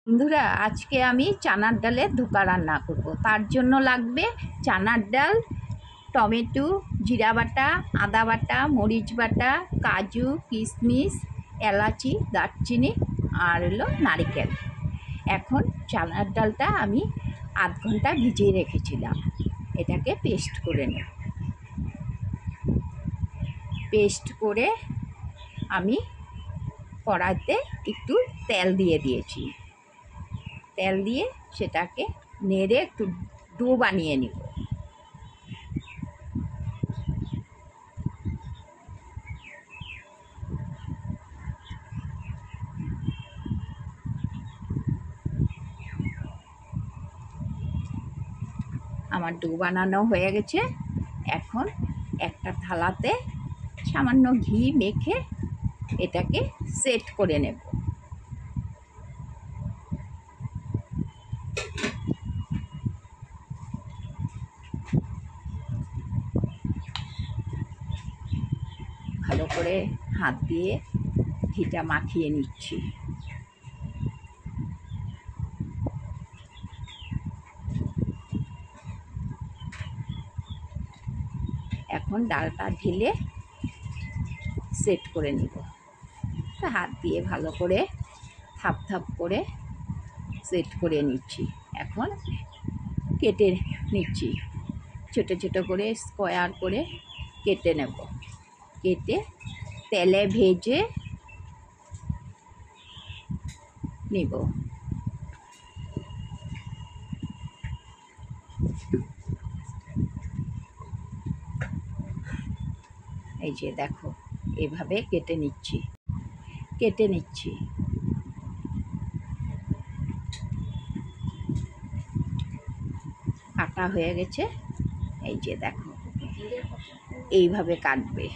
বন্ধুরা, আজকে আমি চানার ডালের ধোকা রান্না করব। তার জন্য লাগবে চানার ডাল, টমেটো, জিরা বাটা, আদা বাটা, মরিচ বাটা, কাজু, কিশমিশ, এলাচি, দারচিনি আর হলো নারকেল। এখন চানার ডালটা আমি আধ ঘন্টা ভিজিয়ে রেখেছিলাম। এটাকে পেস্ট করে নেব। পেস্ট করে আমি কড়াইতে একটু তেল দিয়ে দিয়েছি। তেল দিয়ে সেটাকে নেড়ে একটু ডো বানিয়ে নিব। আমার ডো বানানো হয়ে গেছে। এখন একটা থালাতে সামান্য ঘি মেখে এটাকে সেট করে নেব। ভালো করে হাত দিয়ে ঘিটা মাখিয়ে নিচ্ছি। এখন ডালটা ঢেলে সেট করে নিব। হাত দিয়ে ভালো করে থাপ থাপ করে সেট করে নিচ্ছি। এখন কেটে নিচ্ছি, ছোট ছোট করে স্কোয়ার করে কেটে নেব। কেটে তেলে ভেজে নিব। এই যে দেখো, এভাবে কেটে নিচ্ছি। কাটা হয়ে গেছে। এই যে দেখো, এইভাবে কাটবে।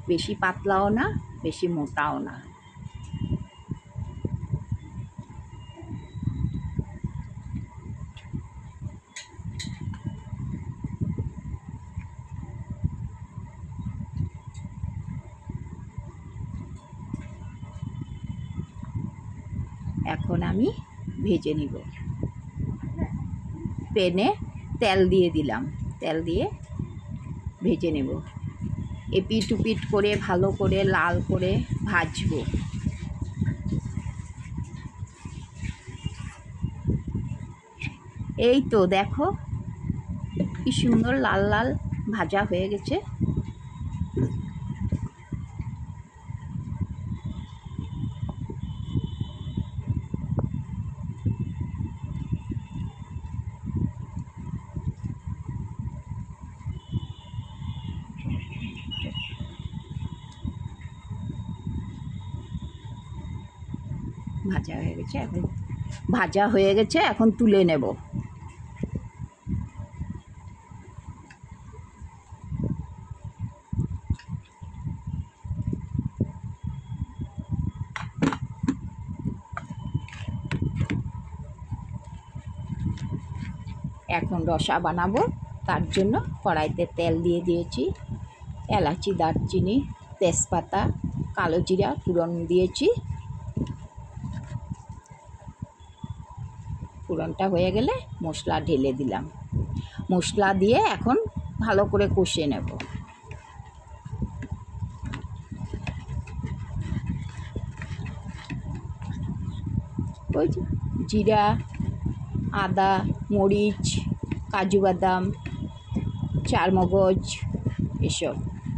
বেশি পাতলাও না, বেশি মোটাও না। এখন আমি ভেজে নিব। প্যানে তেল দিয়ে দিলাম। তেল দিয়ে ভেজে নেব। এপিট উপিট করে ভালো করে লাল করে ভাজবো। এই তো দেখো, কি সুন্দর লাল লাল ভাজা হয়ে গেছে। ভাজা হয়ে গেছে, এখন তুলে নেব। এখন রসা বানাবো। তার জন্য কড়াইতে তেল দিয়ে দিয়েছি। এলাচি, দারচিনি, তেজপাতা, কালো জিরা ফোড়ন দিয়েছি। ফোড়নটা হয়ে গেলে মশলা ঢেলে দিলাম। মশলা দিয়ে এখন ভালো করে কষিয়ে নেব। ওই জিরা, আদা, মরিচ, কাজু বাদাম, চারমগজ এসব।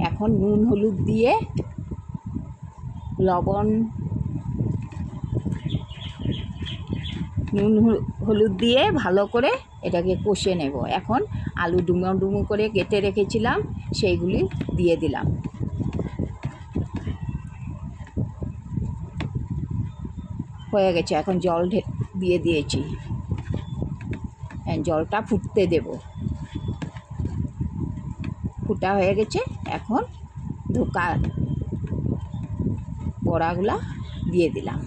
এখন নুন হলুদ দিয়ে হলুদ দিয়ে ভালো করে এটাকে কষে নেব। এখন আলু ডুমো ডুমো করে কেটে রেখেছিলাম, সেইগুলি দিয়ে দিলাম। হয়ে গেছে। এখন জল দিয়ে দিয়েছি। জলটা ফুটতে দেব। ফুটা হয়ে গেছে। এখন ধোকা বড়াগুলা দিয়ে দিলাম।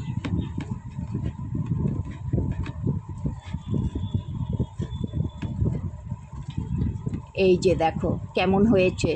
এই যে দেখো কেমন হয়েছে।